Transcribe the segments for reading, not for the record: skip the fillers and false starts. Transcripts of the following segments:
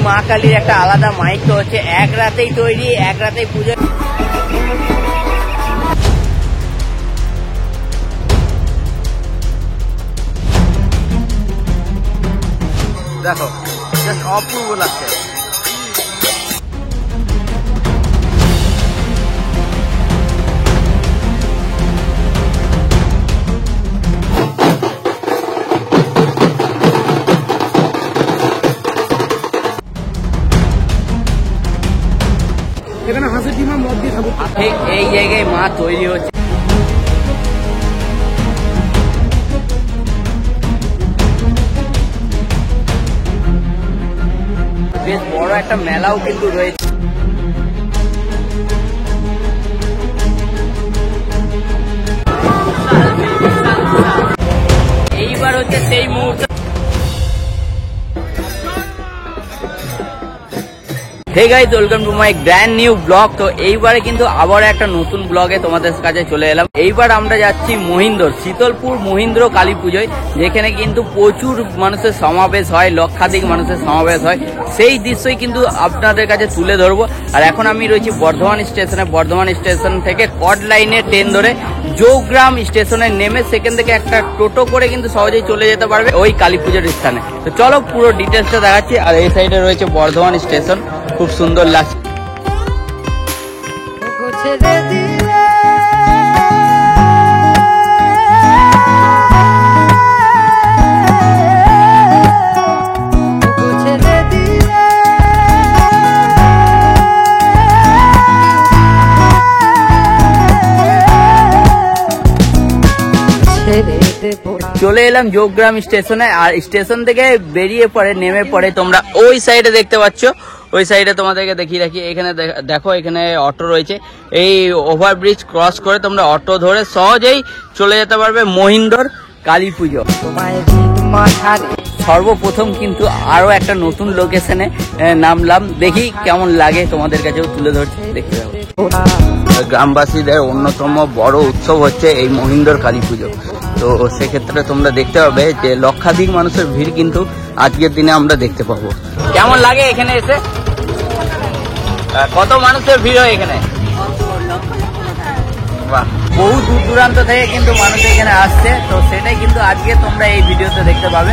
মা কালীর একটা আলাদা মাহাত্ম্য হচ্ছে, এক রাতেই তৈরি, এক রাতেই পুজো। দেখো জাস্ট অপূর্ব লাগছে। এখানে হাঁসের ডিমা মদ দিয়ে ঠাকুর ঠিক এই জায়গায় মা তৈরি হচ্ছে। বেশ বড় একটা মেলাও কিন্তু রয়েছে। এইবার হচ্ছে সেই মুহূর্ত। Hey guys, welcome to my brand new vlog। তো এইবারে কিন্তু আবার একটা নতুন ব্লগে তোমাদের কাছে চলে এলাম। এইবার আমরা যাচ্ছি মহিন্দর, শীতলপুর মহিন্দ্র কালী পুজোয়, যেখানে কিন্তু প্রচুর মানুষের সমাবেশ হয়, লক্ষাধিক মানুষের সমাবেশ হয়। সেই দৃশ্যই কিন্তু আপনাদের কাছে তুলে ধরবো। আর এখন আমি রয়েছি বর্ধমান স্টেশনে। বর্ধমান স্টেশন থেকে কড লাইনে ট্রেন ধরে জৌগ্রাম স্টেশনে নেমে সেখান থেকে একটা টোটো করে কিন্তু সহজেই চলে যেতে পারবে ওই কালী পুজোর স্থানে। তো চলো পুরো ডিটেলসটা দেখাচ্ছি। আর এই সাইডে রয়েছে বর্ধমান স্টেশন, খুব সুন্দর লাগছে। চলে এলাম জৌগ্রাম স্টেশনে। আর স্টেশন থেকে বেরিয়ে পড়ে নেমে পড়ে তোমরা ওই সাইডে দেখতে পাচ্ছ, ওই সাইডে তোমাদেরকে দেখিয়ে রাখি। এখানে দেখো, এখানে অটো রয়েছে। এই ওভারব্রিজ ক্রস করে তোমরা অটো ধরে সহজেই চলে যেতে পারবে মহিন্দর কালী পুজো। সর্বপ্রথম কিন্তু আরো একটা নতুন লোকেশনে নামলাম, দেখি কেমন লাগে, তোমাদের কাছেও তুলে ধরছি, দেখতে যাবো। গ্রামবাসীদের অন্যতম বড় উৎসব হচ্ছে এই মহিন্দর কালী পুজো। তো সেক্ষেত্রে তোমরা দেখতে পাবে যে লক্ষাধিক মানুষের ভিড় কিন্তু আজকের দিনে আমরা দেখতে পাবো। কেমন লাগে এখানে এসে? কত মানুষের ভিড় হয় এখানে? বাহ, বহু দূর দূরান্ত থেকে কিন্তু মানুষ এখানে আসছে। তো সেটাই কিন্তু আজকে তোমরা এই ভিডিওতে দেখতে পাবে।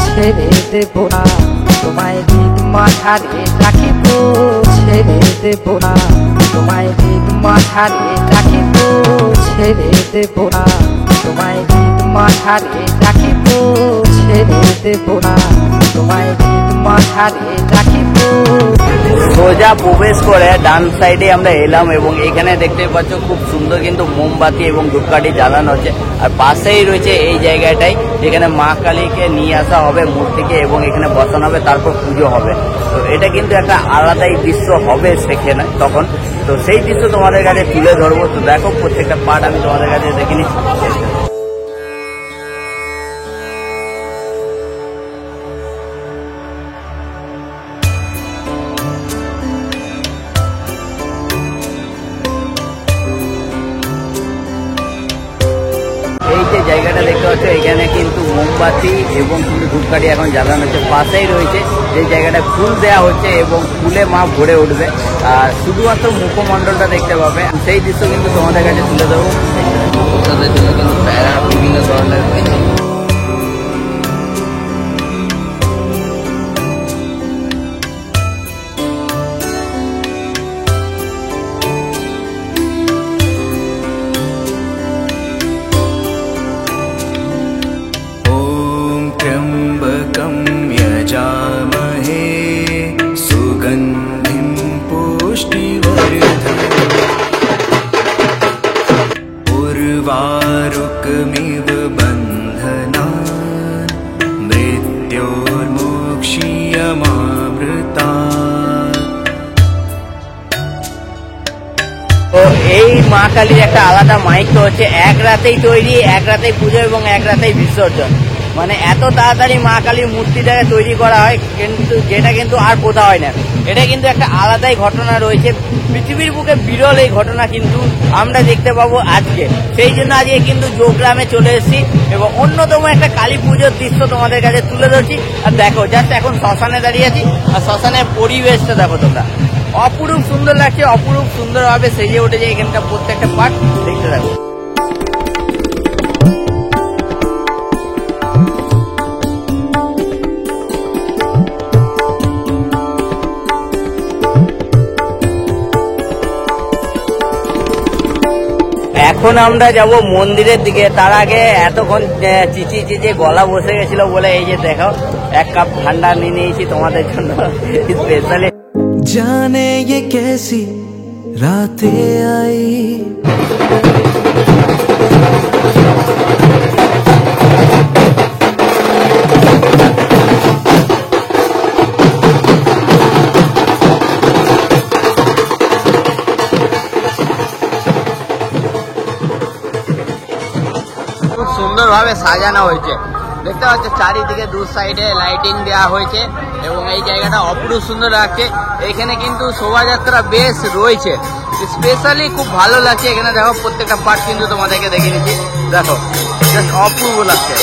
ছেড়ে দেব না তোমায় দিক মাথারে রাখিব, ছেড়ে দেব না তোমায় দিক মাথারে রাখিব, ছেড়ে দেব না তোমায় দিক মাথারে রাখিব, ছেড়ে দেব না তোমায় দিক মাথারে রাখিব। সোজা প্রবেশ করে ডান সাইডে আমরা এলাম এবং এখানে দেখতে পাচ্ছ খুব সুন্দর কিন্তু মোমবাতি এবং ধূপকাঠি জ্বালানো হচ্ছে। আর পাশেই রয়েছে এই জায়গাটাই যেখানে মা কালীকে নিয়ে আসা হবে মূর্তিকে এবং এখানে বসানো হবে, তারপর পুজো হবে। তো এটা কিন্তু একটা আলাদাই দৃশ্য হবে সেখানে তখন। তো সেই দৃশ্য তোমাদের কাছে তুলে ধরবো। তো দেখো প্রত্যেকটা পার্ট আমি তোমাদের কাছে দেখে নিচ্ছি। এই যে জায়গাটা দেখতে পাচ্ছ, এখানে কিন্তু মোমবাতি এবং কিন্তু ধূপকাঠি এখন জ্বালানো হচ্ছে। পাশেই রয়েছে যে জায়গাটা ফুল দেওয়া হচ্ছে এবং ফুলে মা ভরে উঠবে। আর শুধুমাত্র মুখমণ্ডলটা দেখতে পাবে, সেই দৃশ্য কিন্তু তোমাদের কাছে তুলে দেবো। তাদের জন্য কিন্তু প্যারা বিভিন্ন ধরনের রয়েছে। उर्वारुकमिव बन्धनान् मृत्योर्मोक्ष्यमामृतात्। তো এই মা কালীর একটা আলাদা মাহাত্ম্য হচ্ছে, এক রাতেই তৈরি, এক রাতেই পুজো এবং এক রাতেই বিসর্জন। মানে এত তাড়াতাড়ি মা কালীর মূর্তিটাকে তৈরি করা হয়, কিন্তু যেটা কিন্তু আর কোথাও হয় না। এটা কিন্তু একটা আলাদাই ঘটনা রয়েছে, পৃথিবীর বুকে বিরল এই ঘটনা কিন্তু আমরা দেখতে পাবো আজকে। সেই জন্য আজকে কিন্তু যোগগ্রামে চলে এসেছি এবং অন্যতম একটা কালী পুজোর দৃশ্য তোমাদের কাছে তুলে ধরছি। আর দেখো, জাস্ট এখন শ্মশানে দাঁড়িয়ে আছি, আর শ্মশানের পরিবেশটা দেখো তোমরা, অপরূপ সুন্দর লাগছে, অপরূপ সুন্দরভাবে সেজে উঠেছে এখানকার প্রত্যেকটা পার্ট। দেখতে থাকো। এখন আমরা যাব মন্দিরের দিকে, তার আগে এতক্ষণ চিচিয়ে গলা বসে গেছিল বলে এই যে দেখো এক কাপ ঠান্ডা নিয়ে নিয়েছি তোমাদের জন্য স্পেশালি। जाने ये कैसी रातें आई, খুব সুন্দরভাবে সাজানো হয়েছে, দেখতে পাচ্ছ চারিদিকে দু সাইডে লাইটিং দেওয়া হয়েছে এবং এই জায়গাটা অপরূপ সুন্দর লাগছে। এখানে কিন্তু শোভাযাত্রা বেশ রয়েছে, স্পেশালি খুব ভালো লাগছে। এখানে দেখো প্রত্যেকটা পার্ট কিন্তু তোমাদেরকে দেখে নিচ্ছি, দেখো জাস্ট অপূর্ব লাগছে।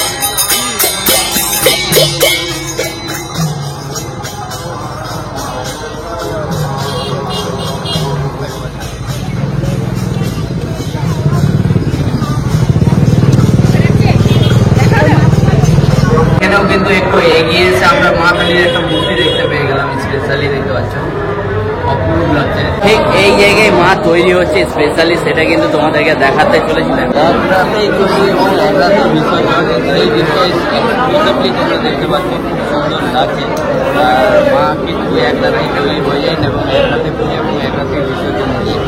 এখানেও কিন্তু একটু এগিয়ে এসে আমরা মা কালীর একটা মূর্তি দেখতে পেয়ে গেলাম, স্পেশালি দেখতে পাচ্ছ অপূর্ব লাগছে। ঠিক এই জায়গায় মা তৈরি হচ্ছে স্পেশালি, সেটা কিন্তু তোমাদেরকে দেখাতে চলেছিলাম। এক রাতেই তৈরি এবং এক রাতেই বিসর্জন, এই জিনিসটা দেখতে পাচ্ছি খুব সুন্দর লাগছে। মা কিন্তু এক রাতেই তৈরি হয়ে যায় এবং এক রাতে পুজো এবং এক রাতে বিসর্জন হয়ে যায়।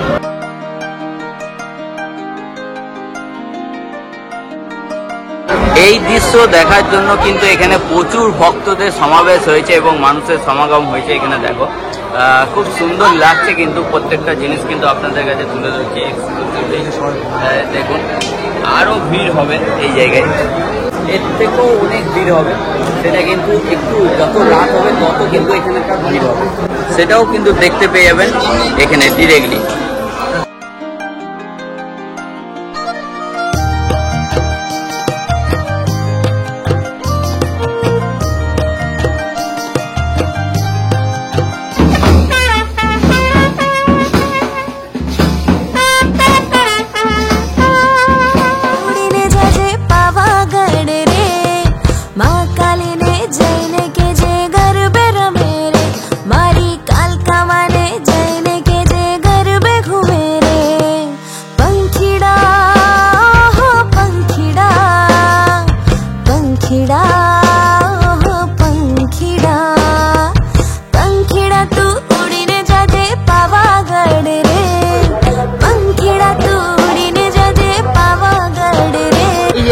এই দৃশ্য দেখার জন্য কিন্তু এখানে প্রচুর ভক্তদের সমাবেশ হয়েছে এবং মানুষের সমাগম হয়েছে। এখানে দেখো খুব সুন্দর লাগছে, কিন্তু প্রত্যেকটা জিনিস কিন্তু আপনাদের কাছে তুলে ধরছি। দেখুন আরো ভিড় হবে এই জায়গায়, এর থেকেও অনেক ভিড় হবে। সেটা কিন্তু একটু যত রাত হবে তত কিন্তু এখানকার ভিড় হবে, সেটাও কিন্তু দেখতে পেয়ে যাবেন এখানে ডিরেক্টলি।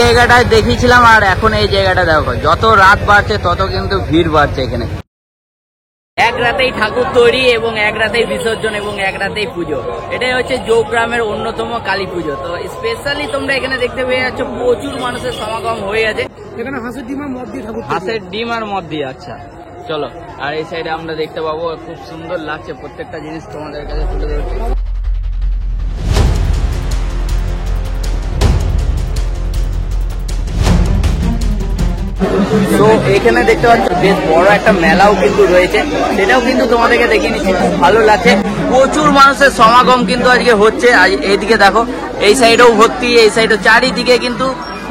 জায়গাটা দেখিয়েছিলাম, আর এখন এই জায়গাটা দেখো, যত রাত বাড়ছে তত কিন্তু ভিড় বাড়ছে এখানে। এক রাতেই ঠাকুর তৈরি এবং এক রাতেই বিসর্জন এবং এক রাতেই পুজো, এটাই হচ্ছে যোগগ্রামের অন্যতম কালী পুজো। তো স্পেশালি তোমরা এখানে দেখতে পেয়ে যাচ্ছ প্রচুর মানুষের সমাগম হয়ে আছে। এখানে হাঁসের ডিম আর মদ দিয়ে ঠাকুর, হাঁসের ডিম আর মদ দিয়ে। আচ্ছা চলো, আর এই সাইডে আমরা দেখতে পাবো, খুব সুন্দর লাগছে প্রত্যেকটা জিনিস তোমাদের কাছে তুলে ধরছি। তো এখানে দেখতে পাচ্ছ বেশ বড় একটা মেলাও কিন্তু রয়েছে, সেটাও কিন্তু তোমাদেরকে দেখিয়ে নিচ্ছি, খুব ভালো লাগছে। প্রচুর মানুষের সমাগম কিন্তু আজকে হচ্ছে। এইদিকে দেখো, এই সাইডেও ভর্তি, এই সাইডে চারিদিকে কিন্তু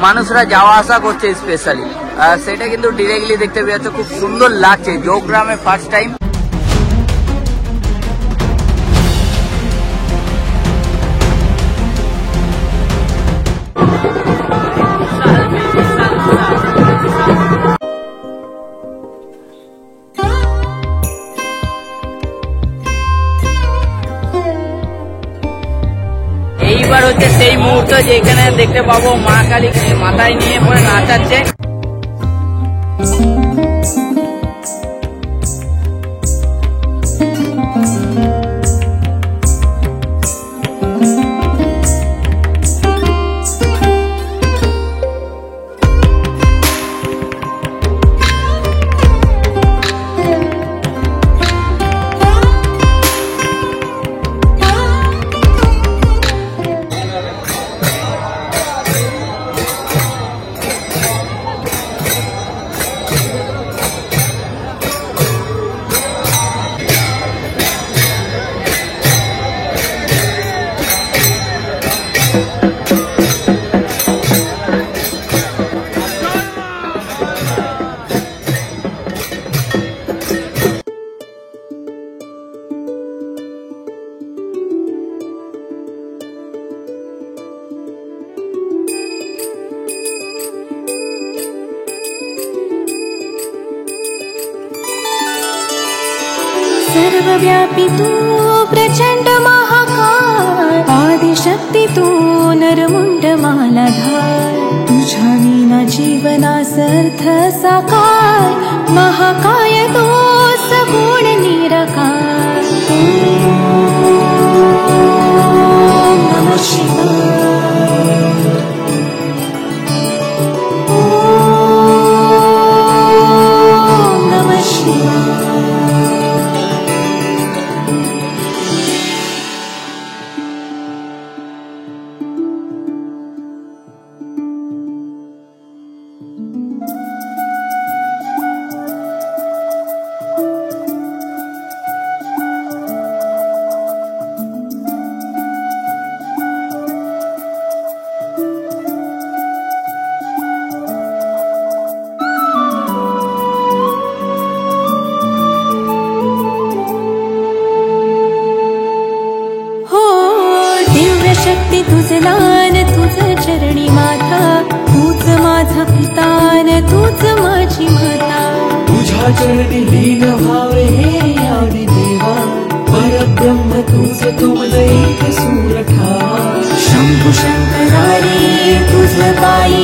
মানুষরা যাওয়া আসা করছে স্পেশালি, সেটা কিন্তু ডিরেক্টলি দেখতে পেয়ে যাচ্ছ। খুব সুন্দর লাগছে, যোগগ্রামে ফার্স্ট টাইম। এইবার হচ্ছে সেই মুহূর্ত যেখানে দেখতে পাবো মা কালী মাথায় নিয়ে পরে নাচাচ্ছে। सर्वव्यापी तू प्रचंड महाकाय आदिशक्ती तू नरमुंड मालाधार तुझ्या विना जीवनास अर्थ साकार महाकाय तो सगुण निराकार ओम नमः शिवाय ओम नमः शिवाय शक्ती तुझ लान तुझ चरणी माता तूच माझा पितान तूच माझी माता तुझ्या चरणी लीन व्हावे हे आदि देवा परब्रह्म तूच तुमज एक सूर ठावा शंभु शंकरारी तुझ पायी